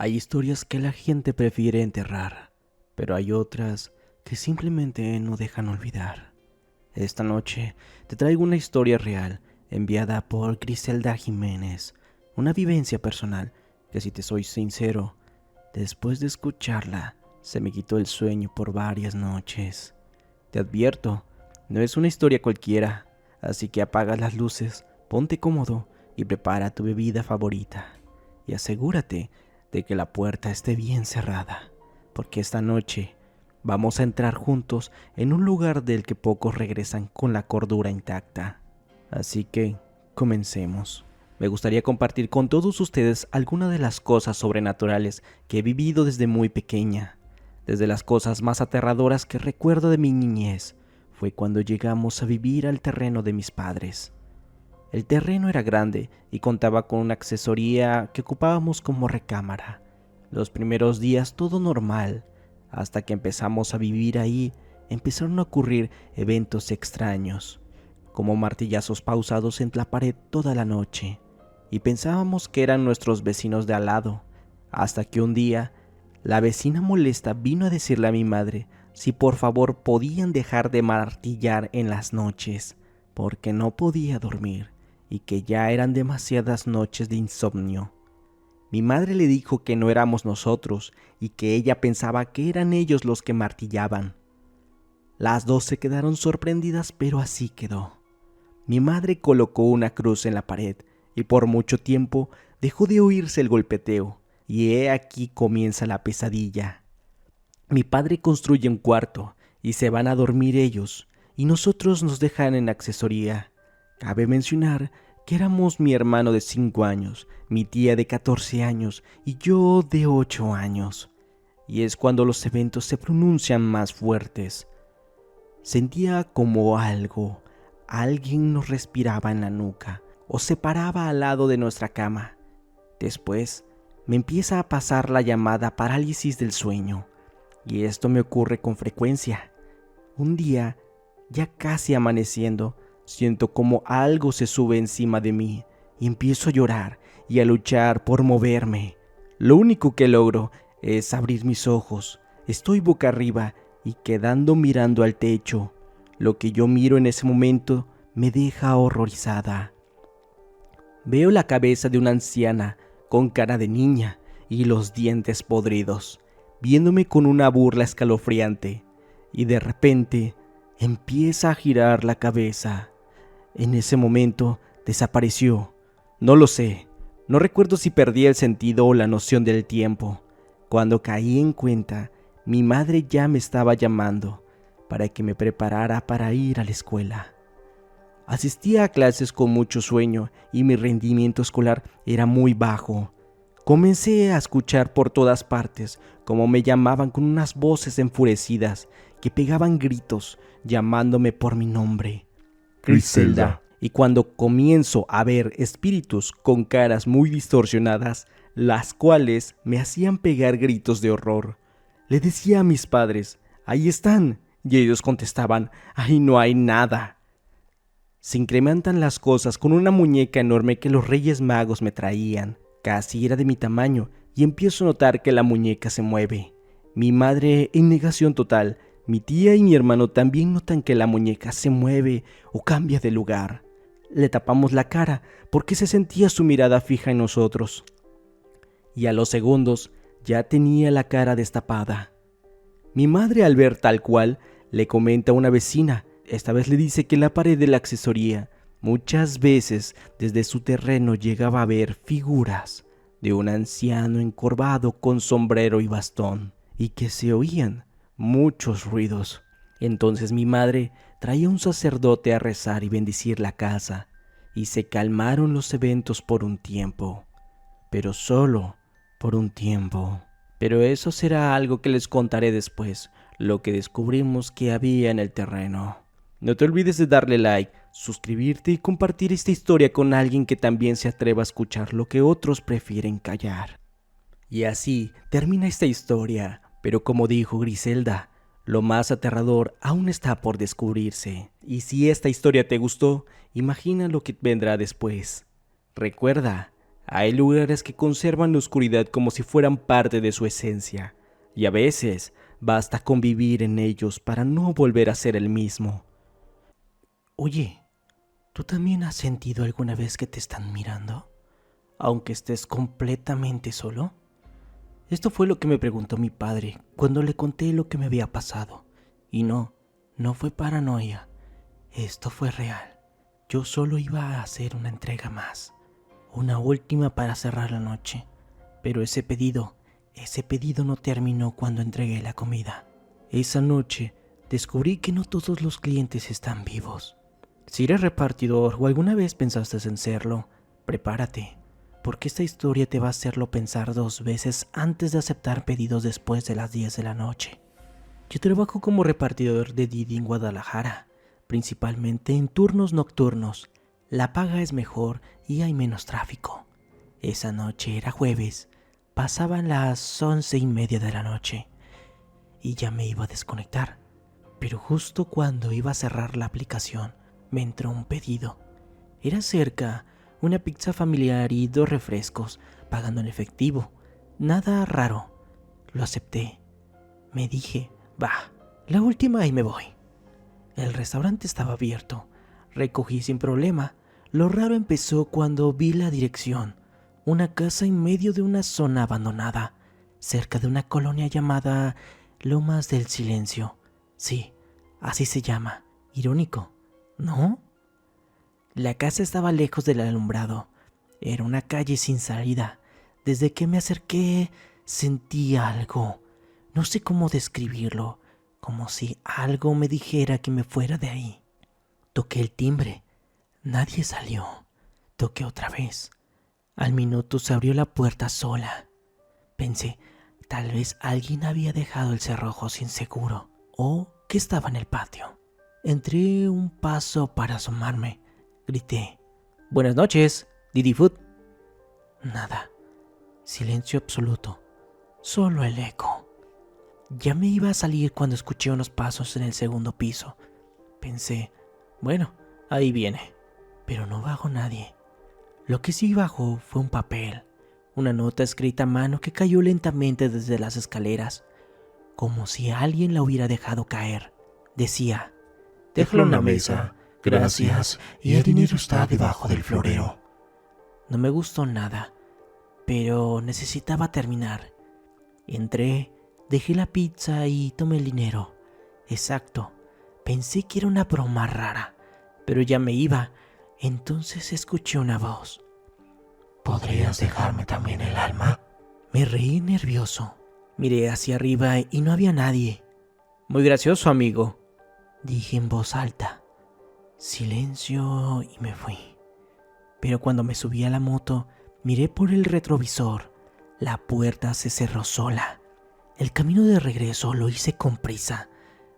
Hay historias que la gente prefiere enterrar, pero hay otras que simplemente no dejan olvidar. Esta noche te traigo una historia real enviada por Griselda Jiménez, una vivencia personal que, si te soy sincero, después de escucharla se me quitó el sueño por varias noches. Te advierto, no es una historia cualquiera, así que apaga las luces, ponte cómodo y prepara tu bebida favorita. Y asegúrate de que la puerta esté bien cerrada, porque esta noche vamos a entrar juntos en un lugar del que pocos regresan con la cordura intacta. Así que, comencemos. Me gustaría compartir con todos ustedes algunas de las cosas sobrenaturales que he vivido desde muy pequeña. Desde las cosas más aterradoras que recuerdo de mi niñez, fue cuando llegamos a vivir al terreno de mis padres. El terreno era grande y contaba con una accesoría que ocupábamos como recámara. Los primeros días todo normal, hasta que empezamos a vivir ahí, empezaron a ocurrir eventos extraños, como martillazos pausados en la pared toda la noche, y pensábamos que eran nuestros vecinos de al lado, hasta que un día la vecina molesta vino a decirle a mi madre si por favor podían dejar de martillar en las noches, porque no podía dormir y que ya eran demasiadas noches de insomnio. Mi madre le dijo que no éramos nosotros y que ella pensaba que eran ellos los que martillaban. Las dos se quedaron sorprendidas, pero así quedó. Mi madre colocó una cruz en la pared y por mucho tiempo dejó de oírse el golpeteo, y he aquí comienza la pesadilla. Mi padre construye un cuarto y se van a dormir ellos, y nosotros nos dejan en accesoría. Cabe mencionar que éramos mi hermano de 5 años, mi tía de 14 años y yo de 8 años. Y es cuando los eventos se pronuncian más fuertes. Sentía como alguien nos respiraba en la nuca o se paraba al lado de nuestra cama. Después me empieza a pasar la llamada parálisis del sueño, y esto me ocurre con frecuencia. Un día, ya casi amaneciendo, siento como algo se sube encima de mí y empiezo a llorar y a luchar por moverme. Lo único que logro es abrir mis ojos. Estoy boca arriba y quedando mirando al techo. Lo que yo miro en ese momento me deja horrorizada. Veo la cabeza de una anciana con cara de niña y los dientes podridos, viéndome con una burla escalofriante, y de repente empieza a girar la cabeza. En ese momento desapareció. No lo sé, no recuerdo si perdí el sentido o la noción del tiempo. Cuando caí en cuenta, mi madre ya me estaba llamando para que me preparara para ir a la escuela. Asistía a clases con mucho sueño y mi rendimiento escolar era muy bajo. Comencé a escuchar por todas partes cómo me llamaban con unas voces enfurecidas que pegaban gritos llamándome por mi nombre, Griselda. Y cuando comienzo a ver espíritus con caras muy distorsionadas, las cuales me hacían pegar gritos de horror, le decía a mis padres, ahí están, y ellos contestaban, ahí no hay nada. Se incrementan las cosas con una muñeca enorme que los Reyes Magos me traían. Casi era de mi tamaño y empiezo a notar que la muñeca se mueve. Mi madre en negación total. Mi tía y mi hermano también notan que la muñeca se mueve o cambia de lugar. Le tapamos la cara porque se sentía su mirada fija en nosotros. Y a los segundos ya tenía la cara destapada. Mi madre, al ver tal cual, le comenta a una vecina. Esta vez le dice que en la pared de la accesoría muchas veces desde su terreno llegaba a ver figuras de un anciano encorvado con sombrero y bastón, y que se oían muchos ruidos. Entonces mi madre traía un sacerdote a rezar y bendecir la casa, y se calmaron los eventos por un tiempo, pero solo por un tiempo. Pero eso será algo que les contaré después, lo que descubrimos que había en el terreno. No te olvides de darle like, suscribirte y compartir esta historia con alguien que también se atreva a escuchar lo que otros prefieren callar. Y así termina esta historia, pero como dijo Griselda, lo más aterrador aún está por descubrirse. Y si esta historia te gustó, imagina lo que vendrá después. Recuerda, Hay lugares que conservan la oscuridad como si fueran parte de su esencia, y a veces basta con vivir en ellos para no volver a ser el mismo. Oye, ¿tú también has sentido alguna vez que te están mirando, aunque estés completamente solo? Esto fue lo que me preguntó mi padre cuando le conté lo que me había pasado. Y no fue paranoia. Esto fue real. Yo solo iba a hacer una entrega más. Una última para cerrar la noche. Pero ese pedido no terminó cuando entregué la comida. Esa noche descubrí que no todos los clientes están vivos. Si eres repartidor o alguna vez pensaste en serlo, prepárate, porque esta historia te va a hacerlo pensar 2 veces antes de aceptar pedidos después de las 10 de la noche. Yo trabajo como repartidor de Didi en Guadalajara, principalmente en turnos nocturnos. La paga es mejor y hay menos tráfico. Esa noche era jueves, pasaban las 11:30 de la noche y ya me iba a desconectar, pero justo cuando iba a cerrar la aplicación me entró un pedido. Era cerca, una pizza familiar y 2 refrescos, pagando en efectivo. Nada raro. Lo acepté. Me dije, va, la última y me voy. El restaurante estaba abierto. Recogí sin problema. Lo raro empezó cuando vi la dirección. Una casa en medio de una zona abandonada, cerca de una colonia llamada Lomas del Silencio. Sí, así se llama. Irónico, ¿no? La casa estaba lejos del alumbrado. Era una calle sin salida. Desde que me acerqué, sentí algo. No sé cómo describirlo. Como si algo me dijera que me fuera de ahí. Toqué el timbre. Nadie salió. Toqué otra vez. Al minuto se abrió la puerta sola. Pensé, tal vez alguien había dejado el cerrojo sin seguro. O que estaba en el patio. Entré un paso para asomarme. Grité, buenas noches, Didi Food. Nada. Silencio absoluto. Solo el eco. Ya me iba a salir cuando escuché unos pasos en el segundo piso. Pensé, bueno, ahí viene. Pero no bajó nadie. Lo que sí bajó fue un papel. Una nota escrita a mano que cayó lentamente desde las escaleras. Como si alguien la hubiera dejado caer. Decía, déjalo en la mesa. Gracias, y el dinero está debajo del florero. No me gustó nada, pero necesitaba terminar. Entré, dejé la pizza y tomé el dinero. Exacto, pensé que era una broma rara, pero ya me iba. Entonces escuché una voz. ¿Podrías dejarme también el alma? Me reí nervioso. Miré hacia arriba y no había nadie. Muy gracioso, amigo, dije en voz alta. Silencio y me fui. Pero cuando me subí a la moto, miré por el retrovisor. La puerta se cerró sola. El camino de regreso lo hice con prisa,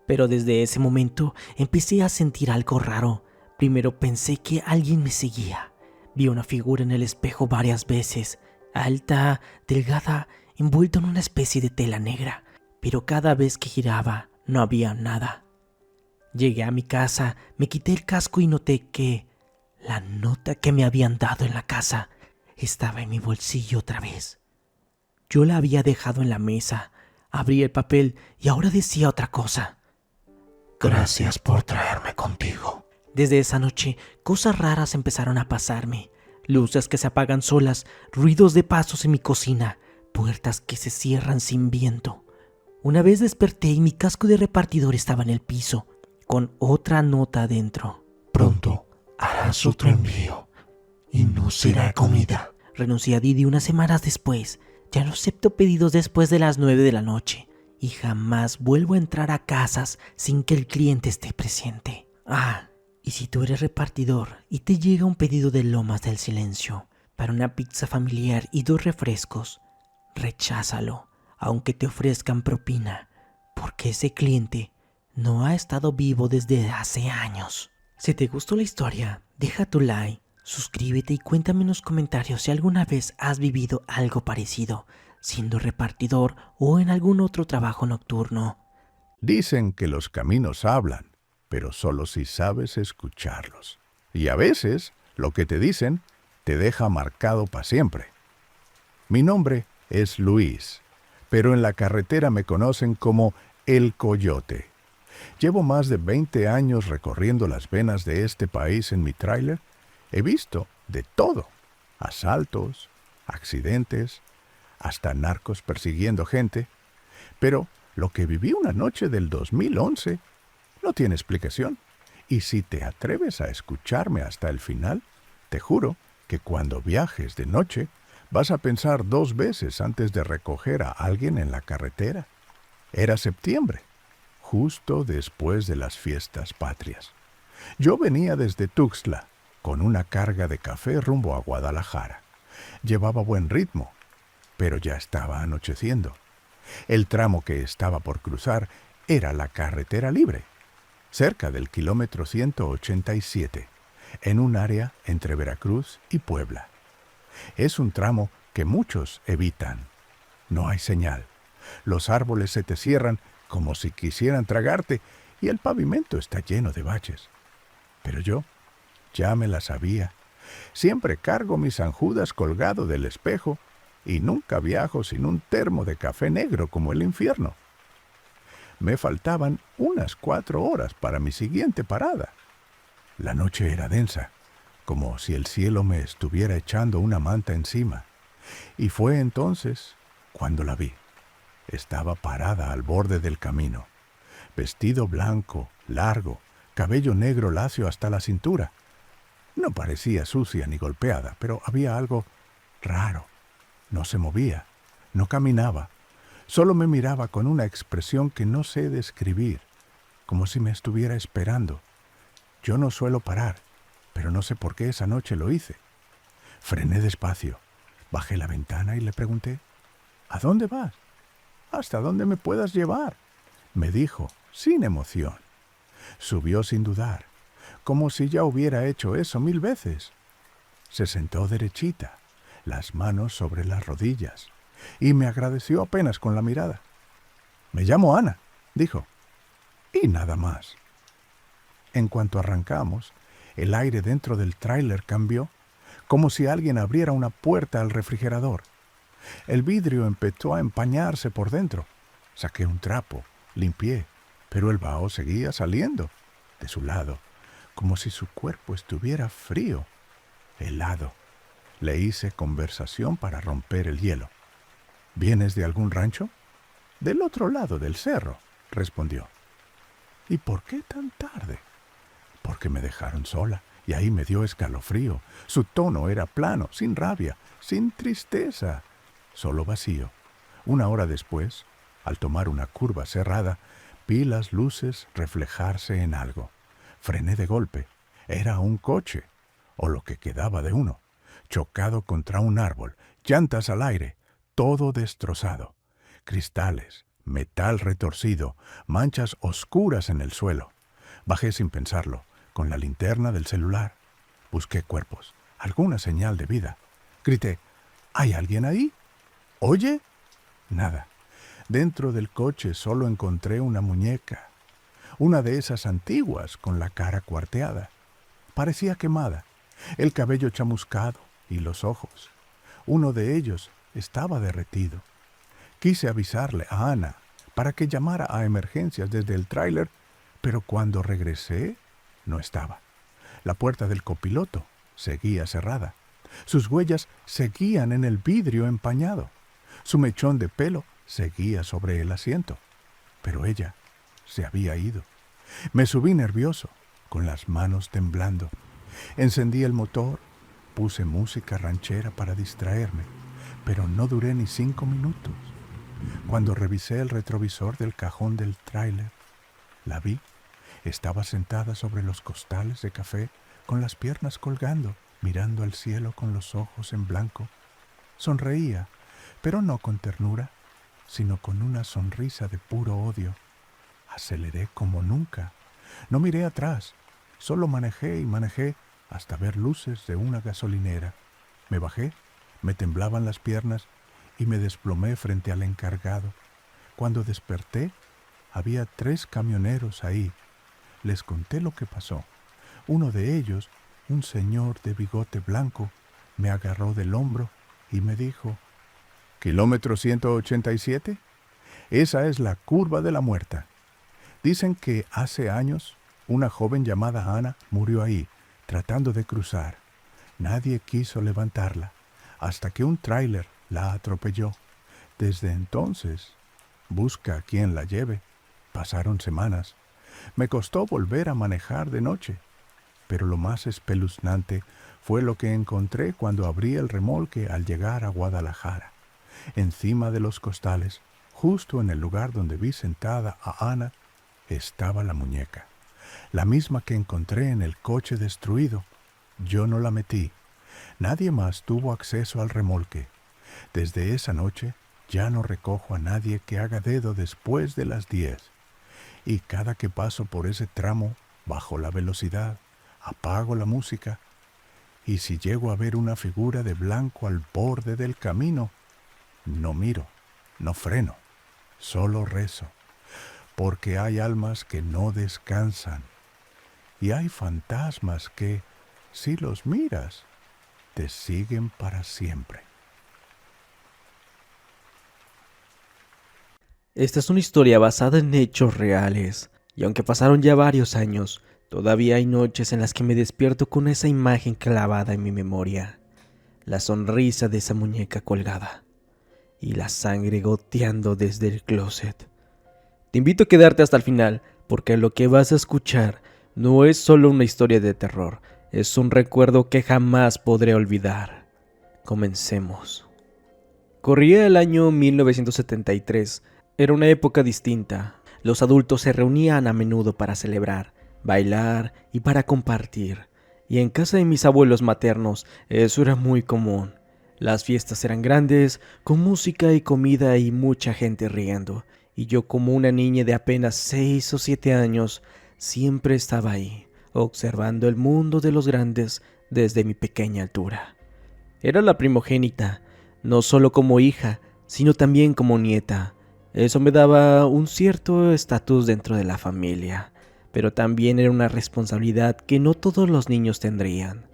pero desde ese momento empecé a sentir algo raro. Primero pensé que alguien me seguía. Vi una figura en el espejo varias veces, alta, delgada, envuelta en una especie de tela negra, pero cada vez que giraba no había nada. Llegué a mi casa, me quité el casco y noté que la nota que me habían dado en la casa estaba en mi bolsillo otra vez. Yo la había dejado en la mesa, abrí el papel y ahora decía otra cosa. Gracias por traerme contigo. Desde esa noche, cosas raras empezaron a pasarme. Luces que se apagan solas, ruidos de pasos en mi cocina, puertas que se cierran sin viento. Una vez desperté y mi casco de repartidor estaba en el piso, con otra nota adentro. Pronto harás otro envío y no será comida. Renuncié a Didi unas semanas después. Ya no acepto pedidos después de las 9 de la noche y jamás vuelvo a entrar a casas sin que el cliente esté presente. Y si tú eres repartidor y te llega un pedido de Lomas del Silencio para una pizza familiar y 2 refrescos, recházalo, aunque te ofrezcan propina, porque ese cliente no ha estado vivo desde hace años. Si te gustó la historia, deja tu like, suscríbete y cuéntame en los comentarios si alguna vez has vivido algo parecido, siendo repartidor o en algún otro trabajo nocturno. Dicen que los caminos hablan, pero solo si sabes escucharlos. Y a veces, lo que te dicen te deja marcado para siempre. Mi nombre es Luis, pero en la carretera me conocen como El Coyote. Llevo más de 20 años recorriendo las venas de este país en mi tráiler. He visto de todo: asaltos, accidentes, hasta narcos persiguiendo gente. Pero lo que viví una noche del 2011 no tiene explicación. Y si te atreves a escucharme hasta el final, te juro que cuando viajes de noche vas a pensar 2 veces antes de recoger a alguien en la carretera. Era septiembre, justo después de las fiestas patrias. Yo venía desde Tuxtla con una carga de café rumbo a Guadalajara. Llevaba buen ritmo, pero ya estaba anocheciendo. El tramo que estaba por cruzar era la carretera libre, cerca del kilómetro 187, en un área entre Veracruz y Puebla. Es un tramo que muchos evitan. No hay señal. Los árboles se te cierran como si quisieran tragarte y el pavimento está lleno de baches. Pero yo ya me la sabía. Siempre cargo mis anjudas colgado del espejo y nunca viajo sin un termo de café negro como el infierno. Me faltaban unas 4 horas para mi siguiente parada. La noche era densa, como si el cielo me estuviera echando una manta encima. Y fue entonces cuando la vi. Estaba parada al borde del camino, vestido blanco, largo, cabello negro lacio hasta la cintura. No parecía sucia ni golpeada, pero había algo raro. No se movía, no caminaba. Solo me miraba con una expresión que no sé describir, como si me estuviera esperando. Yo no suelo parar, pero no sé por qué esa noche lo hice. Frené despacio, bajé la ventana y le pregunté: ¿A dónde vas? ¿Hasta dónde me puedas llevar?, me dijo, sin emoción. Subió sin dudar, como si ya hubiera hecho eso 1000 veces. Se sentó derechita, las manos sobre las rodillas, y me agradeció apenas con la mirada. «Me llamo Ana», dijo, y nada más. En cuanto arrancamos, el aire dentro del tráiler cambió, como si alguien abriera una puerta al refrigerador. El vidrio empezó a empañarse por dentro. Saqué un trapo, limpié, pero el vaho seguía saliendo de su lado, como si su cuerpo estuviera frío, helado. Le hice conversación para romper el hielo. «¿Vienes de algún rancho?» «Del otro lado del cerro», respondió. «¿Y por qué tan tarde?» «Porque me dejaron sola, y ahí me dio escalofrío». Su tono era plano, sin rabia, sin tristeza, solo vacío. 1 hora después, al tomar una curva cerrada, vi las luces reflejarse en algo. Frené de golpe. Era un coche, o lo que quedaba de uno, chocado contra un árbol, llantas al aire, todo destrozado. Cristales, metal retorcido, manchas oscuras en el suelo. Bajé sin pensarlo, con la linterna del celular. Busqué cuerpos, alguna señal de vida. Grité: «¿Hay alguien ahí? ¿Oye?» Nada. Dentro del coche solo encontré una muñeca, una de esas antiguas con la cara cuarteada. Parecía quemada, el cabello chamuscado y los ojos. Uno de ellos estaba derretido. Quise avisarle a Ana para que llamara a emergencias desde el tráiler, pero cuando regresé no estaba. La puerta del copiloto seguía cerrada. Sus huellas seguían en el vidrio empañado. Su mechón de pelo seguía sobre el asiento, pero ella se había ido. Me subí nervioso, con las manos temblando. Encendí el motor, puse música ranchera para distraerme, pero no duré ni 5 minutos. Cuando revisé el retrovisor del cajón del tráiler, la vi. Estaba sentada sobre los costales de café, con las piernas colgando, mirando al cielo con los ojos en blanco. Sonreía, pero no con ternura, sino con una sonrisa de puro odio. Aceleré como nunca. No miré atrás, solo manejé y manejé hasta ver luces de una gasolinera. Me bajé, me temblaban las piernas y me desplomé frente al encargado. Cuando desperté, había 3 camioneros ahí. Les conté lo que pasó. Uno de ellos, un señor de bigote blanco, me agarró del hombro y me dijo: ¿Kilómetro 187? Esa es la curva de la muerta. Dicen que hace años una joven llamada Ana murió ahí, tratando de cruzar. Nadie quiso levantarla, hasta que un tráiler la atropelló. Desde entonces, busca a quien la lleve. Pasaron semanas. Me costó volver a manejar de noche, pero lo más espeluznante fue lo que encontré cuando abrí el remolque al llegar a Guadalajara. Encima de los costales, justo en el lugar donde vi sentada a Ana, estaba la muñeca, la misma que encontré en el coche destruido. Yo no la metí. Nadie más tuvo acceso al remolque. Desde esa noche ya no recojo a nadie que haga dedo después de las 10. Y cada que paso por ese tramo, bajo la velocidad, apago la música. Y si llego a ver una figura de blanco al borde del camino, no miro, no freno, solo rezo. Porque hay almas que no descansan. Y hay fantasmas que, si los miras, te siguen para siempre. Esta es una historia basada en hechos reales, y aunque pasaron ya varios años, todavía hay noches en las que me despierto con esa imagen clavada en mi memoria, la sonrisa de esa muñeca colgada, y la sangre goteando desde el closet. Te invito a quedarte hasta el final, porque lo que vas a escuchar no es solo una historia de terror, es un recuerdo que jamás podré olvidar. Comencemos. Corría el año 1973. Era una época distinta. Los adultos se reunían a menudo para celebrar, bailar y para compartir. Y en casa de mis abuelos maternos eso era muy común. Las fiestas eran grandes, con música y comida y mucha gente riendo. Y yo, como una niña de apenas 6 o 7 años, siempre estaba ahí, observando el mundo de los grandes desde mi pequeña altura. Era la primogénita, no solo como hija, sino también como nieta. Eso me daba un cierto estatus dentro de la familia, pero también era una responsabilidad que no todos los niños tendrían.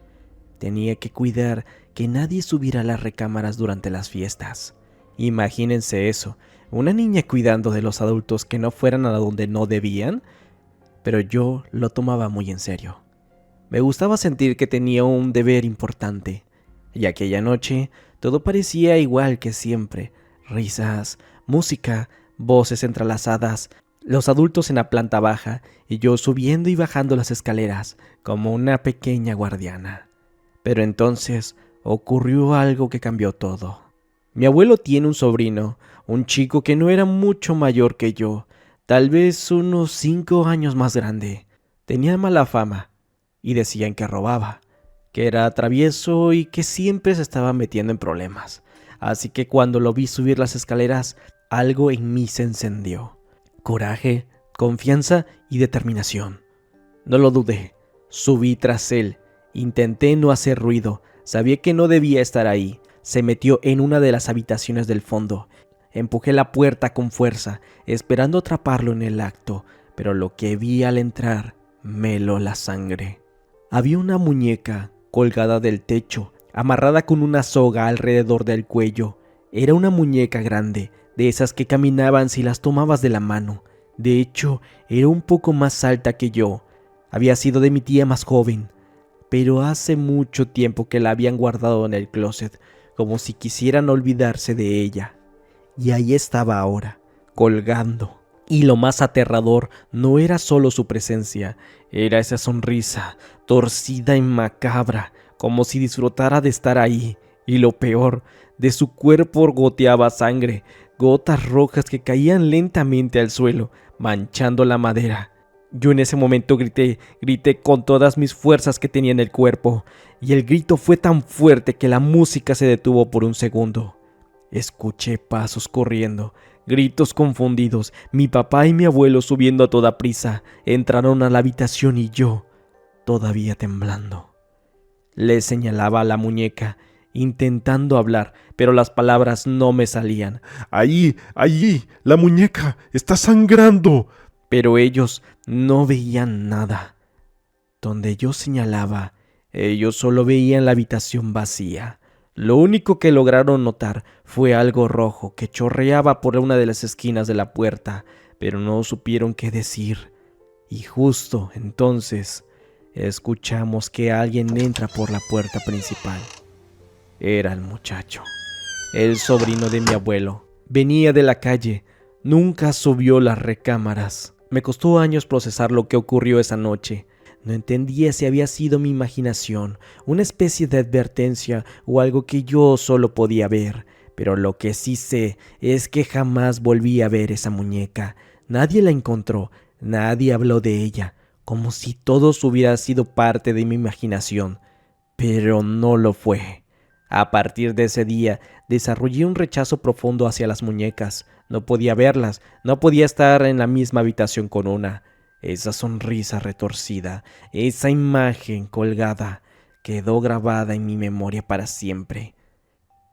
Tenía que cuidar que nadie subiera a las recámaras durante las fiestas. Imagínense eso, una niña cuidando de los adultos que no fueran a donde no debían, pero yo lo tomaba muy en serio. Me gustaba sentir que tenía un deber importante, y aquella noche todo parecía igual que siempre: risas, música, voces entrelazadas, los adultos en la planta baja y yo subiendo y bajando las escaleras como una pequeña guardiana. Pero entonces ocurrió algo que cambió todo. Mi abuelo tiene un sobrino, un chico que no era mucho mayor que yo, tal vez unos 5 años más grande. Tenía mala fama y decían que robaba, que era travieso y que siempre se estaba metiendo en problemas. Así que cuando lo vi subir las escaleras, algo en mí se encendió. Coraje, confianza y determinación. No lo dudé. Subí tras él. Intenté no hacer ruido. Sabía que no debía estar ahí. Se metió en una de las habitaciones del fondo. Empujé la puerta con fuerza, esperando atraparlo en el acto, pero lo que vi al entrar me heló la sangre. Había una muñeca colgada del techo, amarrada con una soga alrededor del cuello. Era una muñeca grande, de esas que caminaban si las tomabas de la mano. De hecho, era un poco más alta que yo. Había sido de mi tía más joven, pero hace mucho tiempo que la habían guardado en el closet, como si quisieran olvidarse de ella. Y ahí estaba ahora, colgando. Y lo más aterrador no era solo su presencia, era esa sonrisa, torcida y macabra, como si disfrutara de estar ahí. Y lo peor, de su cuerpo goteaba sangre, gotas rojas que caían lentamente al suelo, manchando la madera. Yo en ese momento grité con todas mis fuerzas que tenía en el cuerpo, y el grito fue tan fuerte que la música se detuvo por un segundo. Escuché pasos corriendo, gritos confundidos, mi papá y mi abuelo subiendo a toda prisa. Entraron a la habitación y yo, todavía temblando, le señalaba a la muñeca, intentando hablar, pero las palabras no me salían. Allí, la muñeca está sangrando. Pero ellos no veían nada. Donde yo señalaba Ellos solo veían la habitación vacía. Lo único que lograron notar fue algo rojo que chorreaba por una de las esquinas de la puerta, pero no supieron qué decir. Y justo entonces escuchamos que alguien entra por la puerta principal. Era el muchacho, el sobrino de mi abuelo. Venía de la calle, nunca subió las recámaras. Me costó años procesar lo que ocurrió esa noche. No entendía si había sido mi imaginación, una especie de advertencia o algo que yo solo podía ver. Pero lo que sí sé es que jamás volví a ver esa muñeca. Nadie la encontró, nadie habló de ella, como si todo hubiera sido parte de mi imaginación. Pero no lo fue. A partir de ese día, desarrollé un rechazo profundo hacia las muñecas. No podía verlas, no podía estar en la misma habitación con una. Esa sonrisa retorcida, esa imagen colgada, quedó grabada en mi memoria para siempre.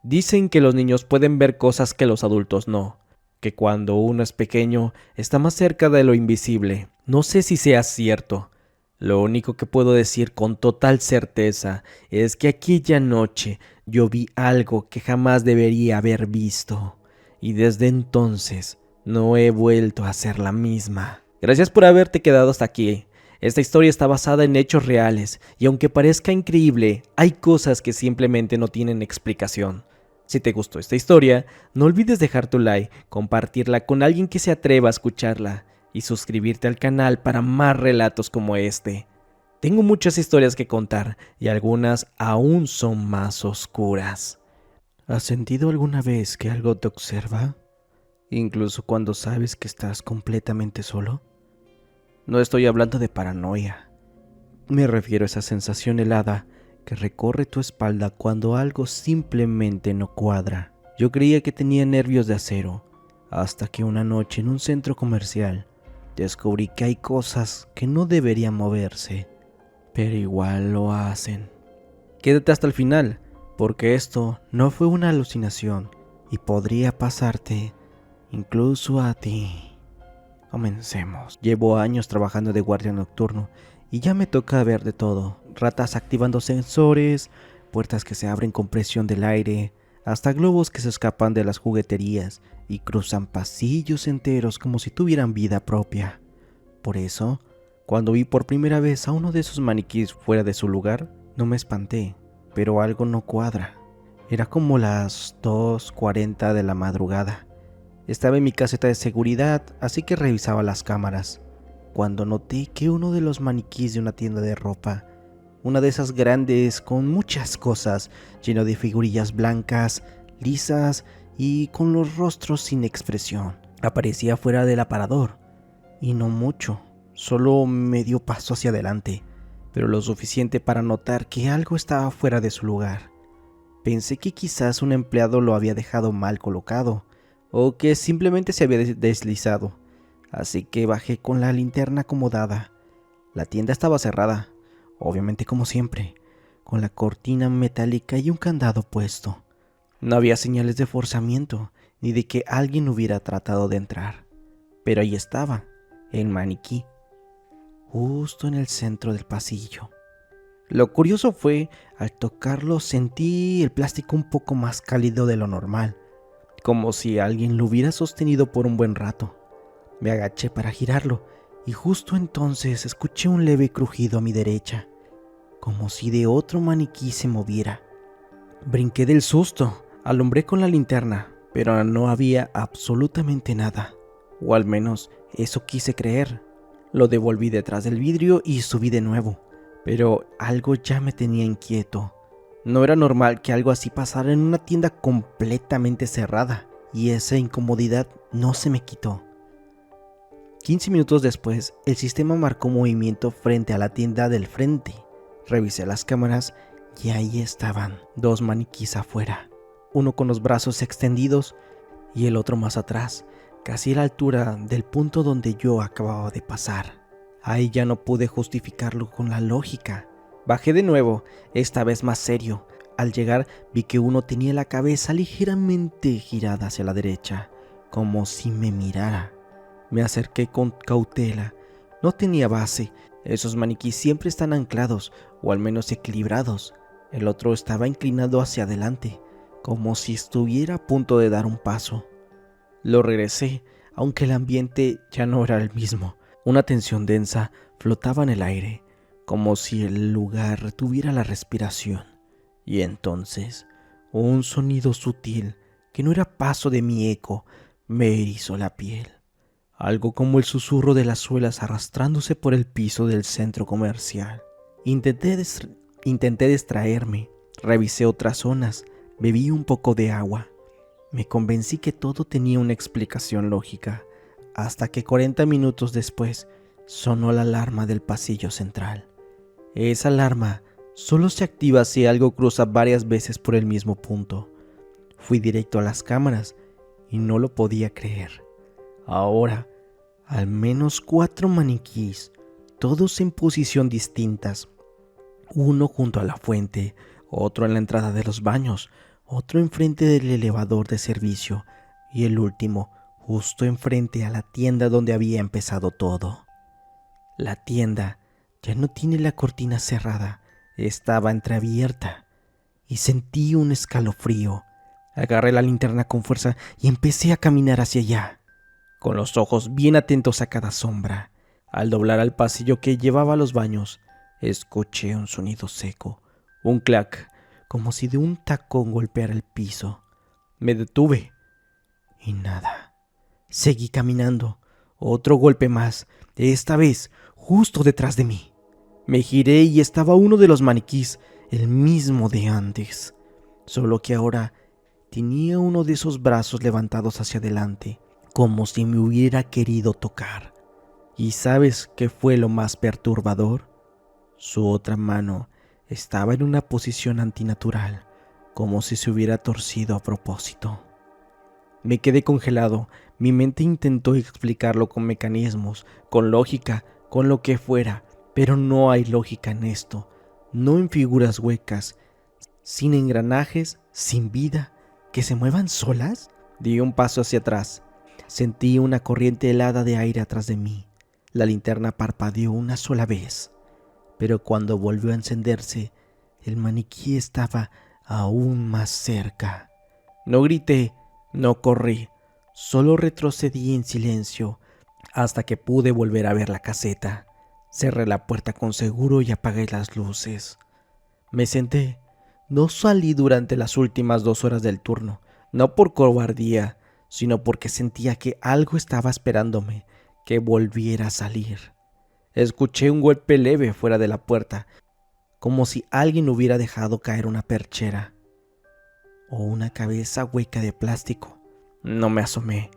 Dicen que los niños pueden ver cosas que los adultos no, que cuando uno es pequeño está más cerca de lo invisible. No sé si sea cierto. Lo único que puedo decir con total certeza es que aquella noche yo vi algo que jamás debería haber visto, y desde entonces no he vuelto a ser la misma. Gracias por haberte quedado hasta aquí. Esta historia está basada en hechos reales, y aunque parezca increíble, hay cosas que simplemente no tienen explicación. Si te gustó esta historia, no olvides dejar tu like, compartirla con alguien que se atreva a escucharla, y suscribirte al canal para más relatos como este. Tengo muchas historias que contar, y algunas aún son más oscuras. ¿Has sentido alguna vez que algo te observa? Incluso cuando sabes que estás completamente solo. No estoy hablando de paranoia. Me refiero a esa sensación helada que recorre tu espalda cuando algo simplemente no cuadra. Yo creía que tenía nervios de acero, hasta que una noche en un centro comercial descubrí que hay cosas que no deberían moverse, pero igual lo hacen. Quédate hasta el final, porque esto no fue una alucinación y podría pasarte incluso a ti. Comencemos. Llevo años trabajando de guardia nocturno y ya me toca ver de todo. Ratas activando sensores, puertas que se abren con presión del aire, hasta globos que se escapan de las jugueterías y cruzan pasillos enteros como si tuvieran vida propia. Por eso, cuando vi por primera vez a uno de esos maniquíes fuera de su lugar, no me espanté, pero algo no cuadra. Era como las 2:40 de la madrugada. Estaba en mi caseta de seguridad, así que revisaba las cámaras, cuando noté que uno de los maniquíes de una tienda de ropa, una de esas grandes con muchas cosas, lleno de figurillas blancas, lisas y con los rostros sin expresión, aparecía fuera del aparador. Y no mucho, solo medio paso hacia adelante, pero lo suficiente para notar que algo estaba fuera de su lugar. Pensé que quizás un empleado lo había dejado mal colocado, o que simplemente se había deslizado, así que bajé con la linterna acomodada. La tienda estaba cerrada, obviamente como siempre, con la cortina metálica y un candado puesto. No había señales de forzamiento, ni de que alguien hubiera tratado de entrar, pero ahí estaba, el maniquí, justo en el centro del pasillo. Lo curioso fue, al tocarlo sentí el plástico un poco más cálido de lo normal, como si alguien lo hubiera sostenido por un buen rato. Me agaché para girarlo, y justo entonces escuché un leve crujido a mi derecha, como si de otro maniquí se moviera. Brinqué del susto, alumbré con la linterna, pero no había absolutamente nada, o al menos eso quise creer. Lo devolví detrás del vidrio y subí de nuevo, pero algo ya me tenía inquieto. No era normal que algo así pasara en una tienda completamente cerrada, y esa incomodidad no se me quitó. 15 minutos después, el sistema marcó movimiento frente a la tienda del frente. Revisé las cámaras y ahí estaban, dos maniquís afuera, uno con los brazos extendidos y el otro más atrás, casi a la altura del punto donde yo acababa de pasar. Ahí ya no pude justificarlo con la lógica. Bajé de nuevo, esta vez más serio. Al llegar vi que uno tenía la cabeza ligeramente girada hacia la derecha, como si me mirara. Me acerqué con cautela. No tenía base. Esos maniquís siempre están anclados, o al menos equilibrados. El otro estaba inclinado hacia adelante, como si estuviera a punto de dar un paso. Lo regresé, aunque el ambiente ya no era el mismo. Una tensión densa flotaba en el aire, como si el lugar retuviera la respiración. Y entonces, un sonido sutil, que no era paso de mi eco, me erizó la piel. Algo como el susurro de las suelas arrastrándose por el piso del centro comercial. Intenté distraerme, revisé otras zonas, bebí un poco de agua. Me convencí que todo tenía una explicación lógica, hasta que 40 minutos después sonó la alarma del pasillo central. Esa alarma solo se activa si algo cruza varias veces por el mismo punto. Fui directo a las cámaras y no lo podía creer. Ahora, al menos 4 maniquís, todos en posición distintas. Uno junto a la fuente, otro en la entrada de los baños, otro enfrente del elevador de servicio y el último justo enfrente a la tienda donde había empezado todo. La tienda ya no tiene la cortina cerrada, estaba entreabierta y sentí un escalofrío. Agarré la linterna con fuerza y empecé a caminar hacia allá, con los ojos bien atentos a cada sombra. Al doblar al pasillo que llevaba a los baños, escuché un sonido seco, un clac, como si de un tacón golpeara el piso. Me detuve y nada. Seguí caminando. Otro golpe más, esta vez justo detrás de mí. Me giré y estaba uno de los maniquís, el mismo de antes, solo que ahora tenía uno de esos brazos levantados hacia adelante, como si me hubiera querido tocar. ¿Y sabes qué fue lo más perturbador? Su otra mano estaba en una posición antinatural, como si se hubiera torcido a propósito. Me quedé congelado. Mi mente intentó explicarlo con mecanismos, con lógica, con lo que fuera, pero no hay lógica en esto, no en figuras huecas, sin engranajes, sin vida, que se muevan solas. Di un paso hacia atrás. Sentí una corriente helada de aire atrás de mí. La linterna parpadeó una sola vez, pero cuando volvió a encenderse, el maniquí estaba aún más cerca. No grité, no corrí, solo retrocedí en silencio hasta que pude volver a ver la caseta. Cerré la puerta con seguro y apagué las luces. Me senté. No salí durante las últimas 2 horas del turno, no por cobardía, sino porque sentía que algo estaba esperándome, que volviera a salir. Escuché un golpe leve fuera de la puerta, como si alguien hubiera dejado caer una perchera o una cabeza hueca de plástico. No me asomé.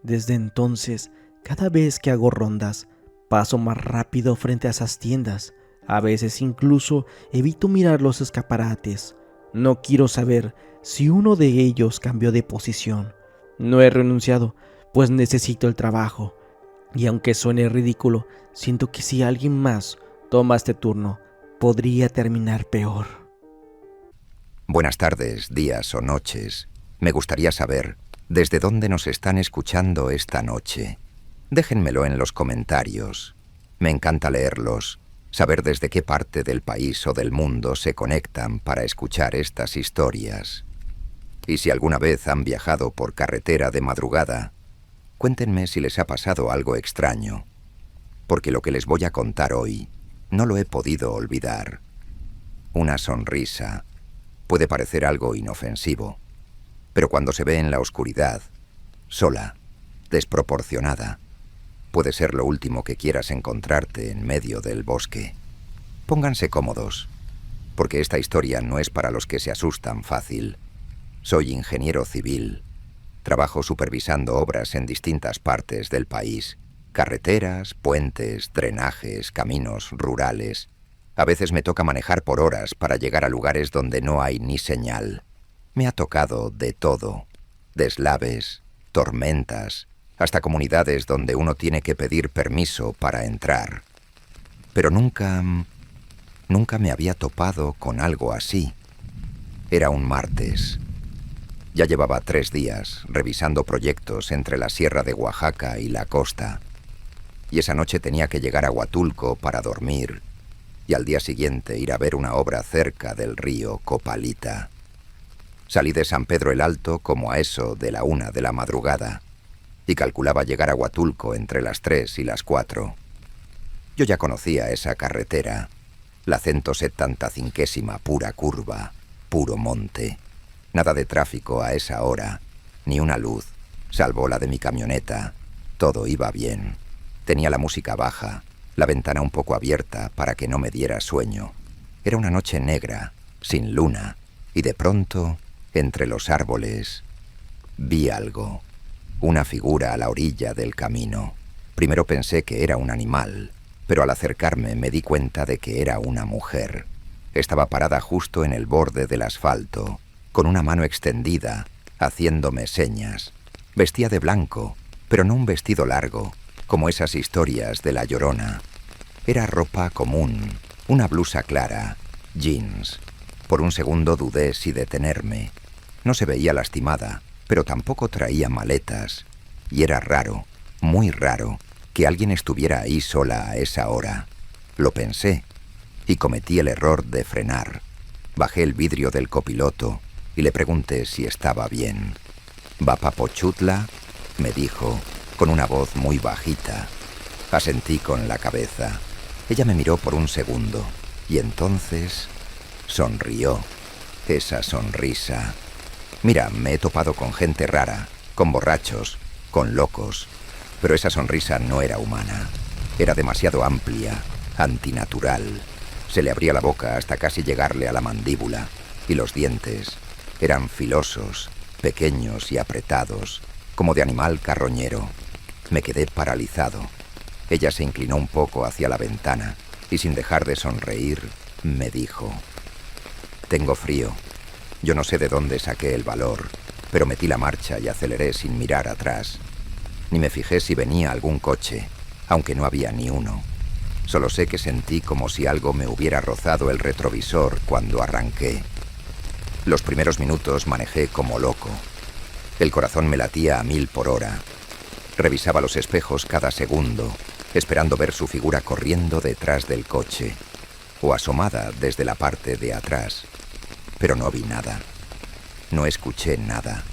Desde entonces, cada vez que hago rondas, paso más rápido frente a esas tiendas. A veces incluso evito mirar los escaparates. No quiero saber si uno de ellos cambió de posición. No he renunciado, pues necesito el trabajo. Y aunque suene ridículo, siento que si alguien más toma este turno, podría terminar peor. Buenas tardes, días o noches. Me gustaría saber desde dónde nos están escuchando esta noche. Déjenmelo en los comentarios. Me encanta leerlos, saber desde qué parte del país o del mundo se conectan para escuchar estas historias. Y si alguna vez han viajado por carretera de madrugada, cuéntenme si les ha pasado algo extraño, porque lo que les voy a contar hoy no lo he podido olvidar. Una sonrisa puede parecer algo inofensivo, pero cuando se ve en la oscuridad, sola, desproporcionada, puede ser lo último que quieras encontrarte en medio del bosque. Pónganse cómodos, porque esta historia no es para los que se asustan fácil. Soy ingeniero civil. Trabajo supervisando obras en distintas partes del país. Carreteras, puentes, drenajes, caminos rurales. A veces me toca manejar por horas para llegar a lugares donde no hay ni señal. Me ha tocado de todo. Deslaves, tormentas, hasta comunidades donde uno tiene que pedir permiso para entrar. Pero nunca me había topado con algo así. Era un martes. Ya llevaba 3 días revisando proyectos entre la Sierra de Oaxaca y la costa. Y esa noche tenía que llegar a Huatulco para dormir y al día siguiente ir a ver una obra cerca del río Copalita. Salí de San Pedro el Alto como a eso de la 1 de la madrugada y calculaba llegar a Huatulco entre las 3 y las 4. Yo ya conocía esa carretera, la 175ª, pura curva, puro monte. Nada de tráfico a esa hora, ni una luz, salvo la de mi camioneta. Todo iba bien. Tenía la música baja, la ventana un poco abierta para que no me diera sueño. Era una noche negra, sin luna, y de pronto, entre los árboles, vi algo. Una figura a la orilla del camino. Primero pensé que era un animal, pero al acercarme me di cuenta de que era una mujer. Estaba parada justo en el borde del asfalto, con una mano extendida, haciéndome señas. Vestía de blanco, pero no un vestido largo, como esas historias de La Llorona. Era ropa común, una blusa clara, jeans. Por un segundo dudé si detenerme. No se veía lastimada, pero tampoco traía maletas. Y era raro, muy raro, que alguien estuviera ahí sola a esa hora. Lo pensé, y cometí el error de frenar. Bajé el vidrio del copiloto y le pregunté si estaba bien. «¿Va pa Pochutla?», me dijo, con una voz muy bajita. Asentí con la cabeza. Ella me miró por un segundo, y entonces sonrió. Esa sonrisa. Mira, me he topado con gente rara, con borrachos, con locos, pero esa sonrisa no era humana. Era demasiado amplia, antinatural. Se le abría la boca hasta casi llegarle a la mandíbula, y los dientes eran filosos, pequeños y apretados, como de animal carroñero. Me quedé paralizado. Ella se inclinó un poco hacia la ventana y sin dejar de sonreír, me dijo: «Tengo frío». Yo no sé de dónde saqué el valor, pero metí la marcha y aceleré sin mirar atrás. Ni me fijé si venía algún coche, aunque no había ni uno. Solo sé que sentí como si algo me hubiera rozado el retrovisor cuando arranqué. Los primeros minutos manejé como loco. El corazón me latía a 1000 por hora. Revisaba los espejos cada segundo, esperando ver su figura corriendo detrás del coche, o asomada desde la parte de atrás. Pero no vi nada. No escuché nada.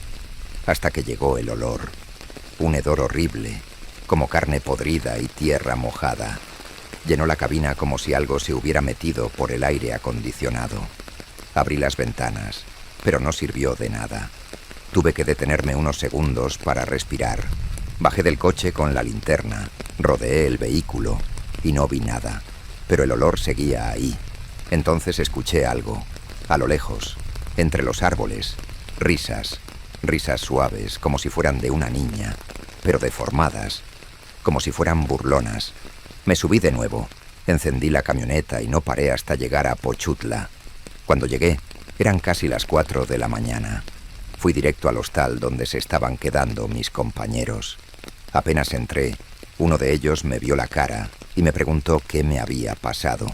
Hasta que llegó el olor. Un hedor horrible, como carne podrida y tierra mojada. Llenó la cabina como si algo se hubiera metido por el aire acondicionado. Abrí las ventanas, pero no sirvió de nada. Tuve que detenerme unos segundos para respirar. Bajé del coche con la linterna, rodeé el vehículo y no vi nada, pero el olor seguía ahí. Entonces escuché algo, a lo lejos, entre los árboles, risas suaves como si fueran de una niña, pero deformadas, como si fueran burlonas. Me subí de nuevo, encendí la camioneta y no paré hasta llegar a Pochutla. Cuando llegué, eran casi las 4 de la mañana. Fui directo al hostal donde se estaban quedando mis compañeros. Apenas entré, uno de ellos me vio la cara y me preguntó qué me había pasado.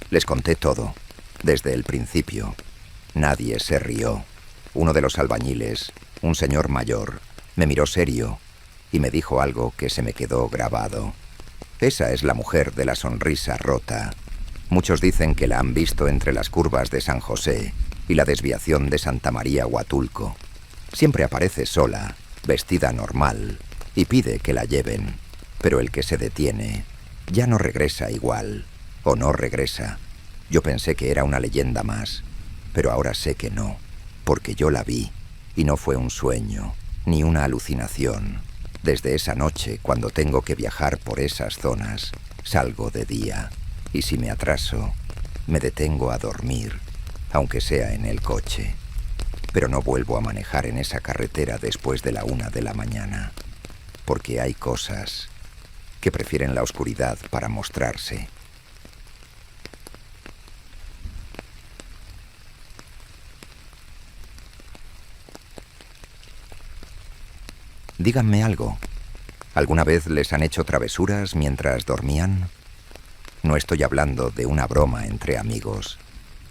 Les conté todo, desde el principio. Nadie se rió. Uno de los albañiles, un señor mayor, me miró serio y me dijo algo que se me quedó grabado. Esa es la mujer de la sonrisa rota. Muchos dicen que la han visto entre las curvas de San José y la desviación de Santa María Huatulco. Siempre aparece sola, vestida normal, y pide que la lleven, pero el que se detiene ya no regresa igual, o no regresa. Yo pensé que era una leyenda más, pero ahora sé que no, porque yo la vi, y no fue un sueño, ni una alucinación. Desde esa noche, cuando tengo que viajar por esas zonas, salgo de día, y si me atraso, me detengo a dormir, aunque sea en el coche. Pero no vuelvo a manejar en esa carretera después de la 1 de la mañana, porque hay cosas que prefieren la oscuridad para mostrarse. Díganme algo. ¿Alguna vez les han hecho travesuras mientras dormían? No estoy hablando de una broma entre amigos.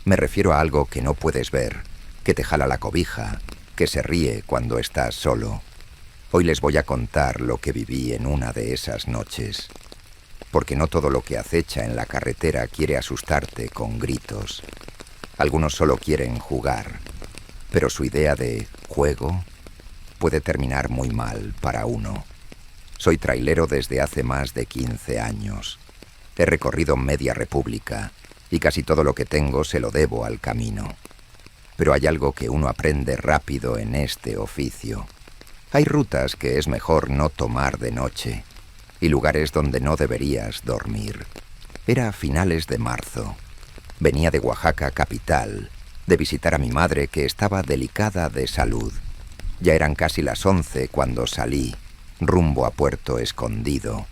Me refiero a algo que no puedes ver, que te jala la cobija, que se ríe cuando estás solo. Hoy les voy a contar lo que viví en una de esas noches. porque no todo lo que acecha en la carretera quiere asustarte con gritos. Algunos solo quieren jugar, pero su idea de juego puede terminar muy mal para uno. Soy trailero desde hace más de 15 años. He recorrido media república y casi todo lo que tengo se lo debo al camino. Pero hay algo que uno aprende rápido en este oficio. Hay rutas que es mejor no tomar de noche y lugares donde no deberías dormir. Era a finales de marzo. Venía de Oaxaca capital, de visitar a mi madre que estaba delicada de salud. Ya eran casi las 11 cuando salí, rumbo a Puerto Escondido.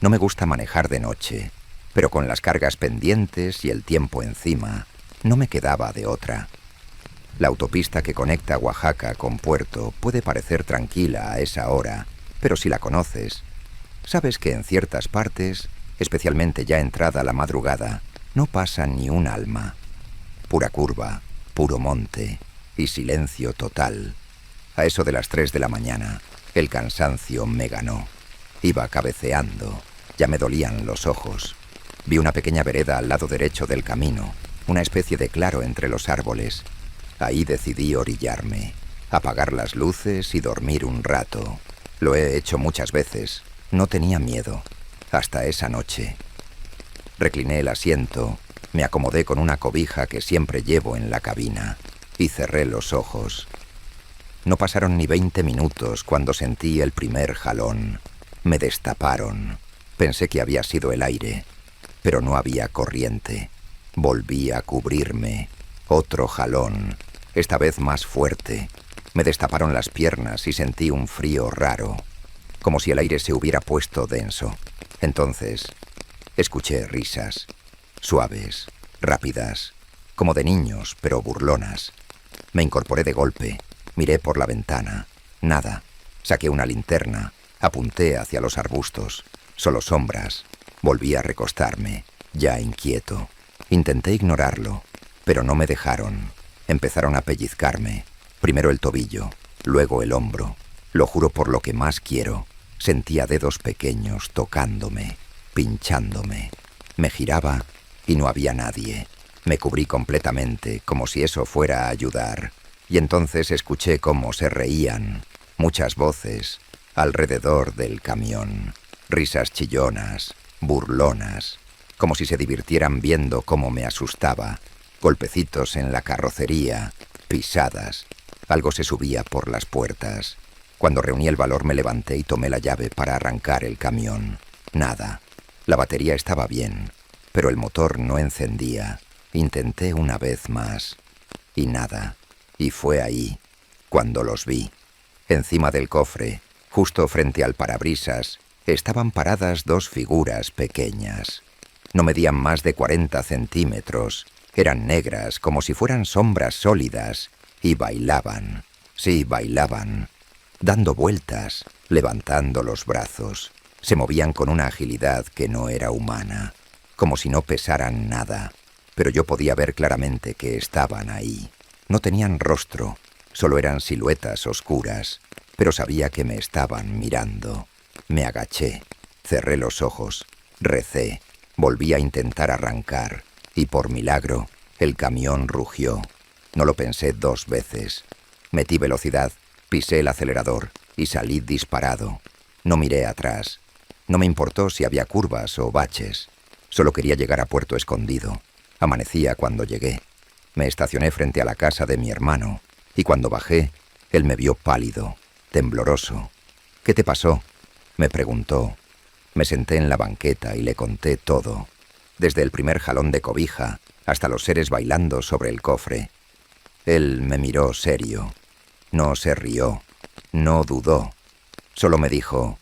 No me gusta manejar de noche, pero con las cargas pendientes y el tiempo encima, no me quedaba de otra. La autopista que conecta Oaxaca con Puerto puede parecer tranquila a esa hora, pero si la conoces, sabes que en ciertas partes, especialmente ya entrada la madrugada, no pasa ni un alma. Pura curva, puro monte y silencio total. A eso de las 3 de la mañana, el cansancio me ganó. Iba cabeceando, ya me dolían los ojos. Vi una pequeña vereda al lado derecho del camino, una especie de claro entre los árboles. Ahí decidí orillarme, apagar las luces y dormir un rato. Lo he hecho muchas veces, no tenía miedo, hasta esa noche. Recliné el asiento, me acomodé con una cobija que siempre llevo en la cabina y cerré los ojos. No pasaron ni 20 minutos cuando sentí el primer jalón. Me destaparon. Pensé que había sido el aire, pero no había corriente. Volví a cubrirme. Otro jalón, esta vez más fuerte. Me destaparon las piernas y sentí un frío raro, como si el aire se hubiera puesto denso. Entonces, escuché risas, suaves, rápidas, como de niños, pero burlonas. Me incorporé de golpe, miré por la ventana. Nada. Saqué una linterna, apunté hacia los arbustos. Solo sombras. Volví a recostarme, ya inquieto. Intenté ignorarlo, pero no me dejaron. Empezaron a pellizcarme. Primero el tobillo, luego el hombro. Lo juro por lo que más quiero. Sentía dedos pequeños tocándome, pinchándome. Me giraba y no había nadie. Me cubrí completamente, como si eso fuera a ayudar. Y entonces escuché cómo se reían, muchas voces, alrededor del camión. Risas chillonas, burlonas, como si se divirtieran viendo cómo me asustaba. Golpecitos en la carrocería, pisadas. Algo se subía por las puertas. Cuando reuní el valor me levanté y tomé la llave para arrancar el camión. Nada. La batería estaba bien, pero el motor no encendía. Intenté una vez más. Y nada. Y fue ahí, cuando los vi. Encima del cofre, justo frente al parabrisas, estaban paradas dos figuras pequeñas. No medían más de 40 centímetros. Eran negras, como si fueran sombras sólidas, y bailaban. Sí, bailaban. Dando vueltas, levantando los brazos. Se movían con una agilidad que no era humana, como si no pesaran nada. Pero yo podía ver claramente que estaban ahí. No tenían rostro, solo eran siluetas oscuras, pero sabía que me estaban mirando. Me agaché, cerré los ojos, recé, volví a intentar arrancar, y por milagro, el camión rugió. No lo pensé 2 veces. Metí velocidad, pisé el acelerador y salí disparado. No miré atrás. No me importó si había curvas o baches. Solo quería llegar a Puerto Escondido. Amanecía cuando llegué. Me estacioné frente a la casa de mi hermano, y cuando bajé, él me vio pálido, tembloroso. «¿Qué te pasó?», me preguntó. Me senté en la banqueta y le conté todo, desde el primer jalón de cobija hasta los seres bailando sobre el cofre. Él me miró serio. No se rió, no dudó. Solo me dijo: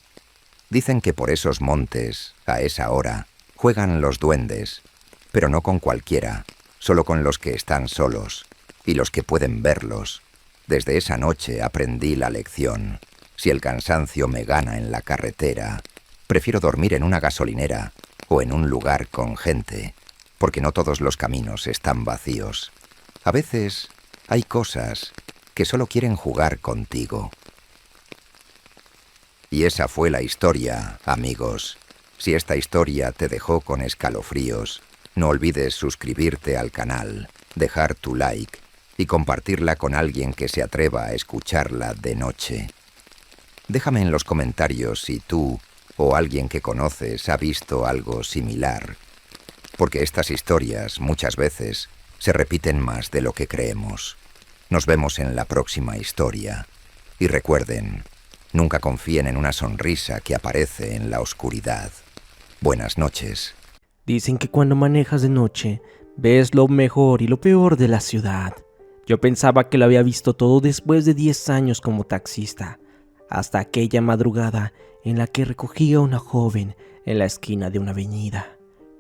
«Dicen que por esos montes, a esa hora, juegan los duendes, pero no con cualquiera, solo con los que están solos y los que pueden verlos. Desde esa noche aprendí la lección. Si el cansancio me gana en la carretera, prefiero dormir en una gasolinera o en un lugar con gente, porque no todos los caminos están vacíos. A veces hay cosas que solo quieren jugar contigo». Y esa fue la historia, amigos. Si esta historia te dejó con escalofríos, no olvides suscribirte al canal, dejar tu like y compartirla con alguien que se atreva a escucharla de noche. Déjame en los comentarios si tú o alguien que conoces ha visto algo similar, porque estas historias muchas veces se repiten más de lo que creemos. Nos vemos en la próxima historia. Y recuerden, nunca confíen en una sonrisa que aparece en la oscuridad. Buenas noches. Dicen que cuando manejas de noche, ves lo mejor y lo peor de la ciudad. Yo pensaba que lo había visto todo después de 10 años como taxista, hasta aquella madrugada en la que recogí a una joven en la esquina de una avenida.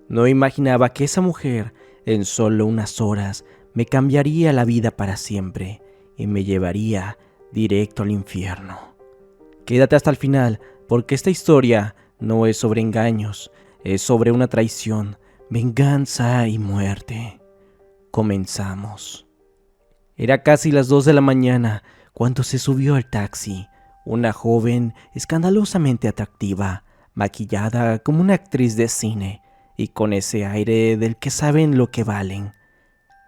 No imaginaba que esa mujer, en solo unas horas, me cambiaría la vida para siempre y me llevaría directo al infierno. Quédate hasta el final, porque esta historia no es sobre engaños, es sobre una traición, venganza y muerte. Comenzamos. Era casi las 2 de la mañana cuando se subió al taxi. Una joven escandalosamente atractiva, maquillada como una actriz de cine y con ese aire del que saben lo que valen.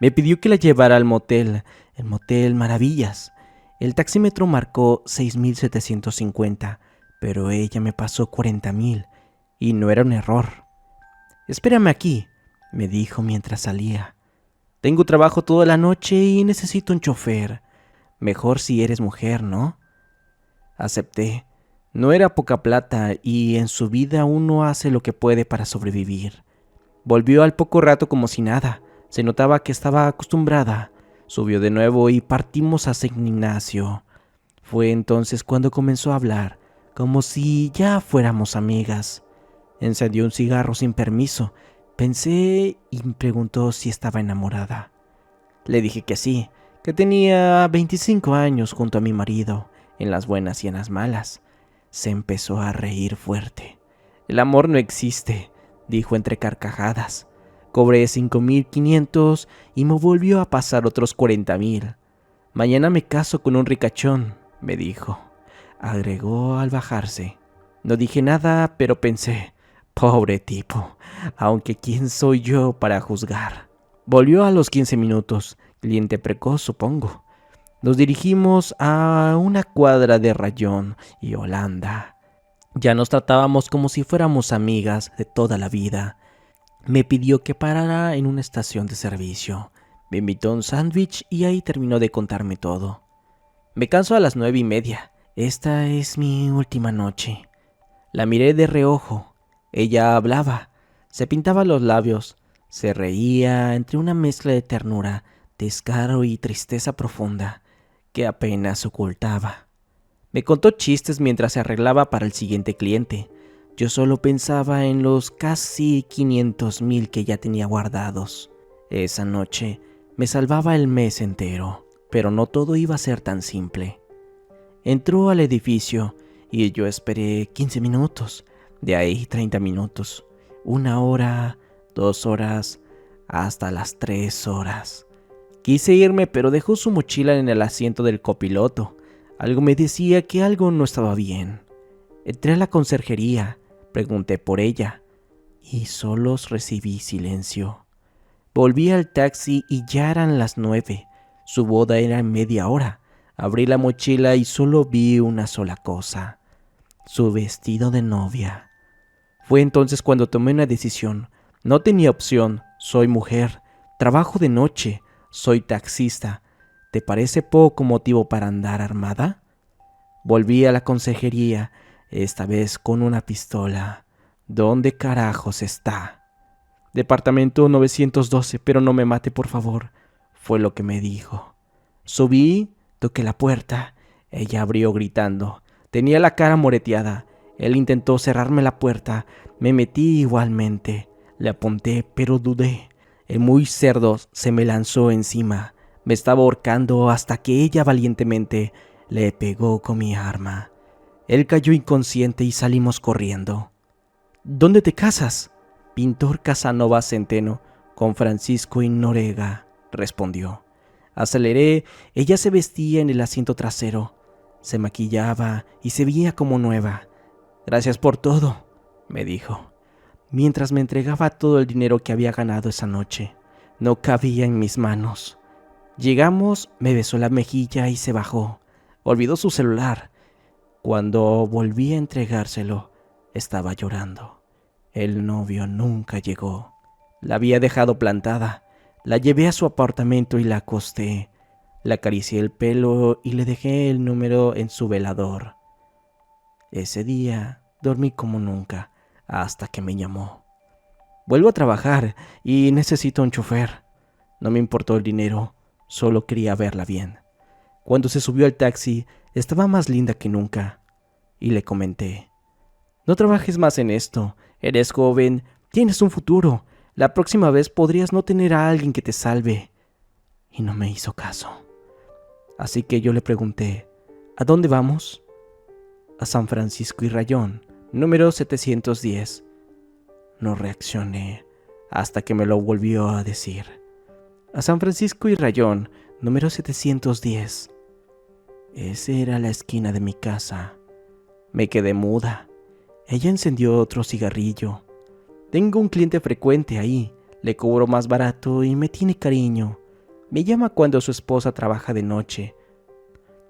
Me pidió que la llevara al motel, el Motel Maravillas. El taxímetro marcó 6,750, pero ella me pasó 40,000 y no era un error. «Espérame aquí», me dijo mientras salía. «Tengo trabajo toda la noche y necesito un chofer. Mejor si eres mujer, ¿no?» Acepté. No era poca plata y en su vida uno hace lo que puede para sobrevivir. Volvió al poco rato como si nada. Se notaba que estaba acostumbrada. Subió de nuevo y partimos a San Ignacio. Fue entonces cuando comenzó a hablar, como si ya fuéramos amigas. Encendió un cigarro sin permiso. Pensé y me preguntó si estaba enamorada. Le dije que sí, que tenía 25 años junto a mi marido, en las buenas y en las malas. Se empezó a reír fuerte. «El amor no existe», dijo entre carcajadas. Cobré 5,500 y me volvió a pasar otros 40,000. «Mañana me caso con un ricachón», me dijo. Agregó al bajarse. No dije nada, pero pensé, pobre tipo, aunque quién soy yo para juzgar. Volvió a los 15 minutos, cliente precoz supongo. Nos dirigimos a una cuadra de Rayón y Holanda. Ya nos tratábamos como si fuéramos amigas de toda la vida. Me pidió que parara en una estación de servicio. Me invitó a un sándwich y ahí terminó de contarme todo. Me canso a las 9:30. Esta es mi última noche. La miré de reojo. Ella hablaba, se pintaba los labios, se reía entre una mezcla de ternura, descaro y tristeza profunda que apenas ocultaba. Me contó chistes mientras se arreglaba para el siguiente cliente. Yo solo pensaba en los casi 500,000 que ya tenía guardados. Esa noche me salvaba el mes entero, pero no todo iba a ser tan simple. Entró al edificio y yo esperé 15 minutos, de ahí 30 minutos, 1 hora, 2 horas, hasta las 3 horas. Quise irme, pero dejó su mochila en el asiento del copiloto. Algo me decía que algo no estaba bien. Entré a la conserjería, pregunté por ella y solo recibí silencio. Volví al taxi y ya eran las 9. Su boda era en media hora. Abrí la mochila y solo vi una sola cosa: su vestido de novia. Fue entonces cuando tomé una decisión. No tenía opción. Soy mujer, trabajo de noche, soy taxista. ¿Te parece poco motivo para andar armada? Volví a la consejería, esta vez con una pistola. ¿Dónde carajos está? Departamento 912, pero no me mate, por favor, fue lo que me dijo. Subí, toqué la puerta. Ella abrió gritando. Tenía la cara moreteada. Él intentó cerrarme la puerta. Me metí igualmente. Le apunté, pero dudé. El muy cerdo se me lanzó encima. Me estaba ahorcando hasta que ella valientemente le pegó con mi arma. Él cayó inconsciente y salimos corriendo. ¿Dónde te casas? Pintor Casanova Centeno, con Francisco y Norega, respondió. Aceleré. Ella se vestía en el asiento trasero. Se maquillaba y se veía como nueva. Gracias por todo, me dijo. mientras me entregaba todo el dinero que había ganado esa noche. No cabía en mis manos. Llegamos, me besó la mejilla y se bajó. Olvidó su celular. Cuando volví a entregárselo, estaba llorando. El novio nunca llegó. La había dejado plantada. La llevé a su apartamento y la acosté. Le acaricié el pelo y le dejé el número en su velador. Ese día dormí como nunca, hasta que me llamó. Vuelvo a trabajar y necesito un chofer. No me importó el dinero, solo quería verla bien. Cuando se subió al taxi, estaba más linda que nunca. Y le comenté: no trabajes más en esto, eres joven, tienes un futuro. La próxima vez podrías no tener a alguien que te salve. Y no me hizo caso. Así que yo le pregunté: ¿a dónde vamos? A San Francisco y Rayón, número 710. No reaccioné hasta que me lo volvió a decir. A San Francisco y Rayón, número 710. Esa era la esquina de mi casa. Me quedé muda. Ella encendió otro cigarrillo. Tengo un cliente frecuente ahí. Le cobro más barato y me tiene cariño. Me llama cuando su esposa trabaja de noche.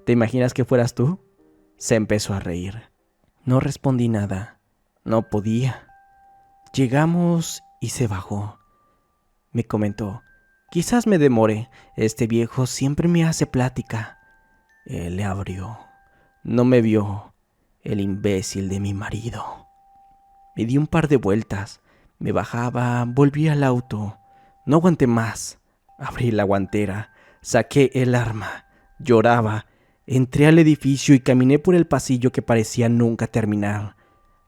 ¿Te imaginas que fueras tú? Se empezó a reír. No respondí nada. No podía. Llegamos y se bajó. Me comentó: quizás me demore. Este viejo siempre me hace plática. Él le abrió. No me vio. El imbécil de mi marido. Me di un par de vueltas. Me bajaba, volví al auto. No aguanté más. Abrí la guantera, saqué el arma, lloraba, entré al edificio y caminé por el pasillo que parecía nunca terminar.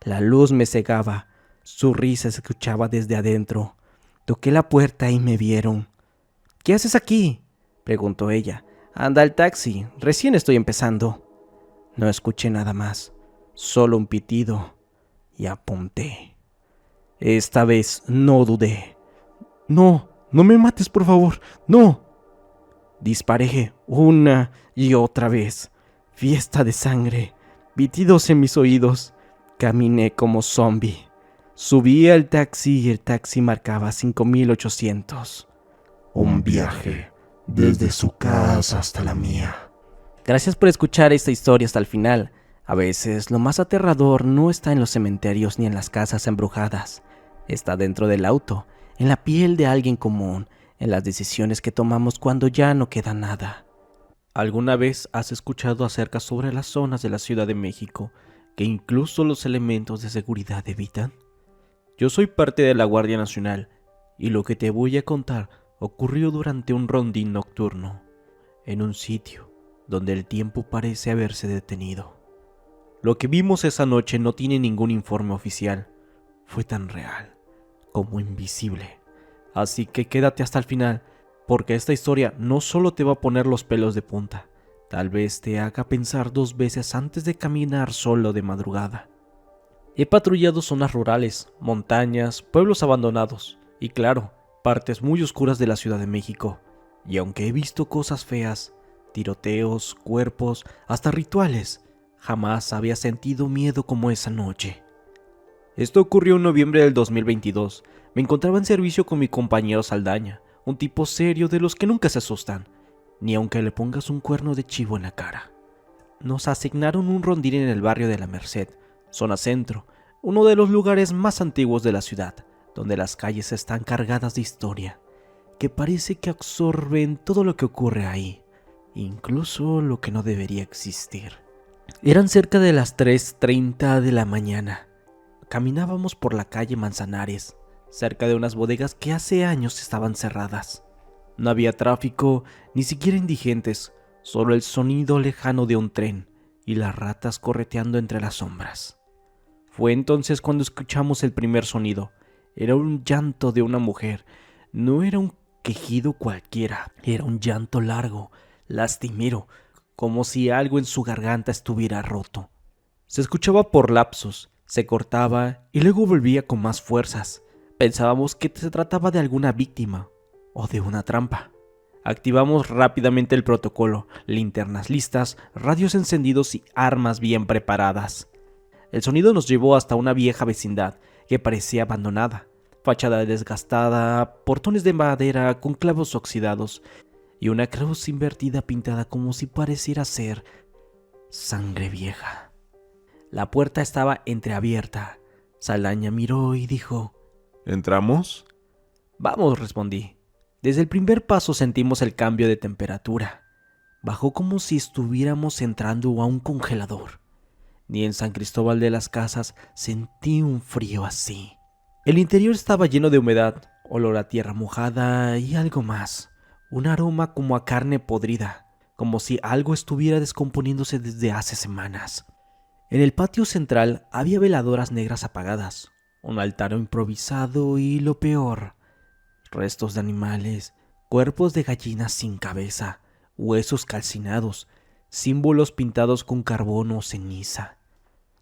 La luz me cegaba, su risa se escuchaba desde adentro. Toqué la puerta y me vieron. ¿Qué haces aquí?, preguntó ella. Anda al taxi, recién estoy empezando. No escuché nada más, solo un pitido, y apunté. Esta vez no dudé. No, no me mates, por favor, no. Disparé una y otra vez. Fiesta de sangre, pitidos en mis oídos. Caminé como zombie. Subí al taxi y el taxi marcaba 5,800. Un viaje desde su casa hasta la mía. Gracias por escuchar esta historia hasta el final. A veces lo más aterrador no está en los cementerios ni en las casas embrujadas. Está dentro del auto, en la piel de alguien común, en las decisiones que tomamos cuando ya no queda nada. ¿Alguna vez has escuchado acerca sobre las zonas de la Ciudad de México que incluso los elementos de seguridad evitan? Yo soy parte de la Guardia Nacional y lo que te voy a contar ocurrió durante un rondín nocturno, en un sitio donde el tiempo parece haberse detenido. Lo que vimos esa noche no tiene ningún informe oficial. Fue tan real como invisible. Así que quédate hasta el final, porque esta historia no solo te va a poner los pelos de punta, tal vez te haga pensar 2 veces antes de caminar solo de madrugada. He patrullado zonas rurales, montañas, pueblos abandonados y, claro, partes muy oscuras de la Ciudad de México. Y aunque he visto cosas feas, tiroteos, cuerpos, hasta rituales, jamás había sentido miedo como esa noche. Esto ocurrió en noviembre del 2022. Me encontraba en servicio con mi compañero Saldaña, un tipo serio de los que nunca se asustan, ni aunque le pongas un cuerno de chivo en la cara. Nos asignaron un rondín en el barrio de La Merced, zona centro, uno de los lugares más antiguos de la ciudad, donde las calles están cargadas de historia, que parece que absorben todo lo que ocurre ahí, incluso lo que no debería existir. Eran cerca de las 3:30 de la mañana. Caminábamos por la calle Manzanares, cerca de unas bodegas que hace años estaban cerradas. No había tráfico, ni siquiera indigentes, solo el sonido lejano de un tren y las ratas correteando entre las sombras. Fue entonces cuando escuchamos el primer sonido. Era un llanto de una mujer. No era un quejido cualquiera, era un llanto largo, lastimero, como si algo en su garganta estuviera roto. Se escuchaba por lapsos, se cortaba y luego volvía con más fuerzas. Pensábamos que se trataba de alguna víctima o de una trampa. Activamos rápidamente el protocolo, linternas listas, radios encendidos y armas bien preparadas. El sonido nos llevó hasta una vieja vecindad que parecía abandonada, fachada desgastada, portones de madera con clavos oxidados y una cruz invertida pintada como si pareciera ser sangre vieja. La puerta estaba entreabierta. Saldaña miró y dijo: ¿Entramos? Vamos, respondí. Desde el primer paso sentimos el cambio de temperatura. Bajó como si estuviéramos entrando a un congelador. Ni en San Cristóbal de las Casas sentí un frío así. El interior estaba lleno de humedad, olor a tierra mojada y algo más. Un aroma como a carne podrida, como si algo estuviera descomponiéndose desde hace semanas. En el patio central había veladoras negras apagadas, un altar improvisado y, lo peor, restos de animales, cuerpos de gallinas sin cabeza, huesos calcinados, símbolos pintados con carbón o ceniza.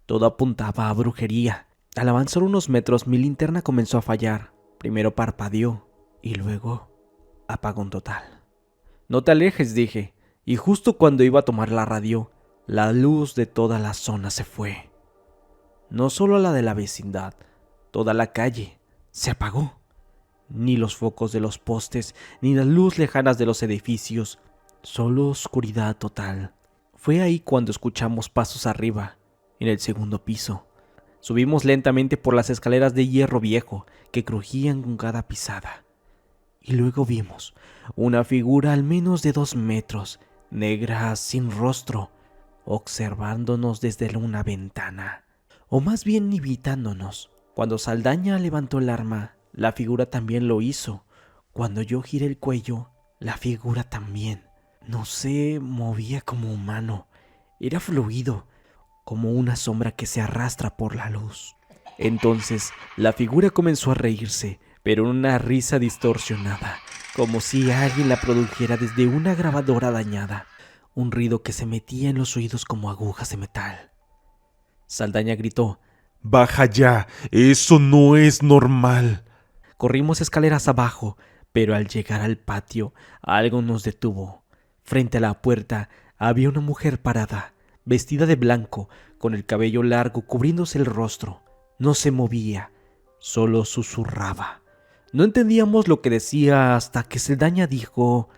Todo apuntaba a brujería. Al avanzar unos metros, mi linterna comenzó a fallar. Primero parpadeó y luego apagón total. No te alejes, dije, y justo cuando iba a tomar la radio, la luz de toda la zona se fue. No solo la de la vecindad, toda la calle se apagó. Ni los focos de los postes, ni las luces lejanas de los edificios, solo oscuridad total. Fue ahí cuando escuchamos pasos arriba, en el segundo piso. Subimos lentamente por las escaleras de hierro viejo que crujían con cada pisada. Y luego vimos una figura al menos de 2 metros, negra, sin rostro, observándonos desde una ventana, o más bien imitándonos. Cuando Saldaña levantó el arma, la figura también lo hizo. Cuando yo giré el cuello, la figura también. No se movía como humano, era fluido, como una sombra que se arrastra por la luz. Entonces la figura comenzó a reírse, pero una risa distorsionada, como si alguien la produjera desde una grabadora dañada, un ruido que se metía en los oídos como agujas de metal. Saldaña gritó: ¡Baja ya! ¡Eso no es normal! Corrimos escaleras abajo, pero al llegar al patio, algo nos detuvo. Frente a la puerta había una mujer parada, vestida de blanco, con el cabello largo cubriéndose el rostro. No se movía, solo susurraba. No entendíamos lo que decía hasta que Saldaña dijo: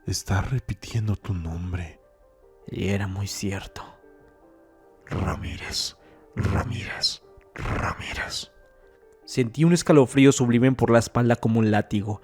Está repitiendo tu nombre. Y era muy cierto. Ramírez, Ramírez, Ramírez. Sentí un escalofrío sublime por la espalda como un látigo.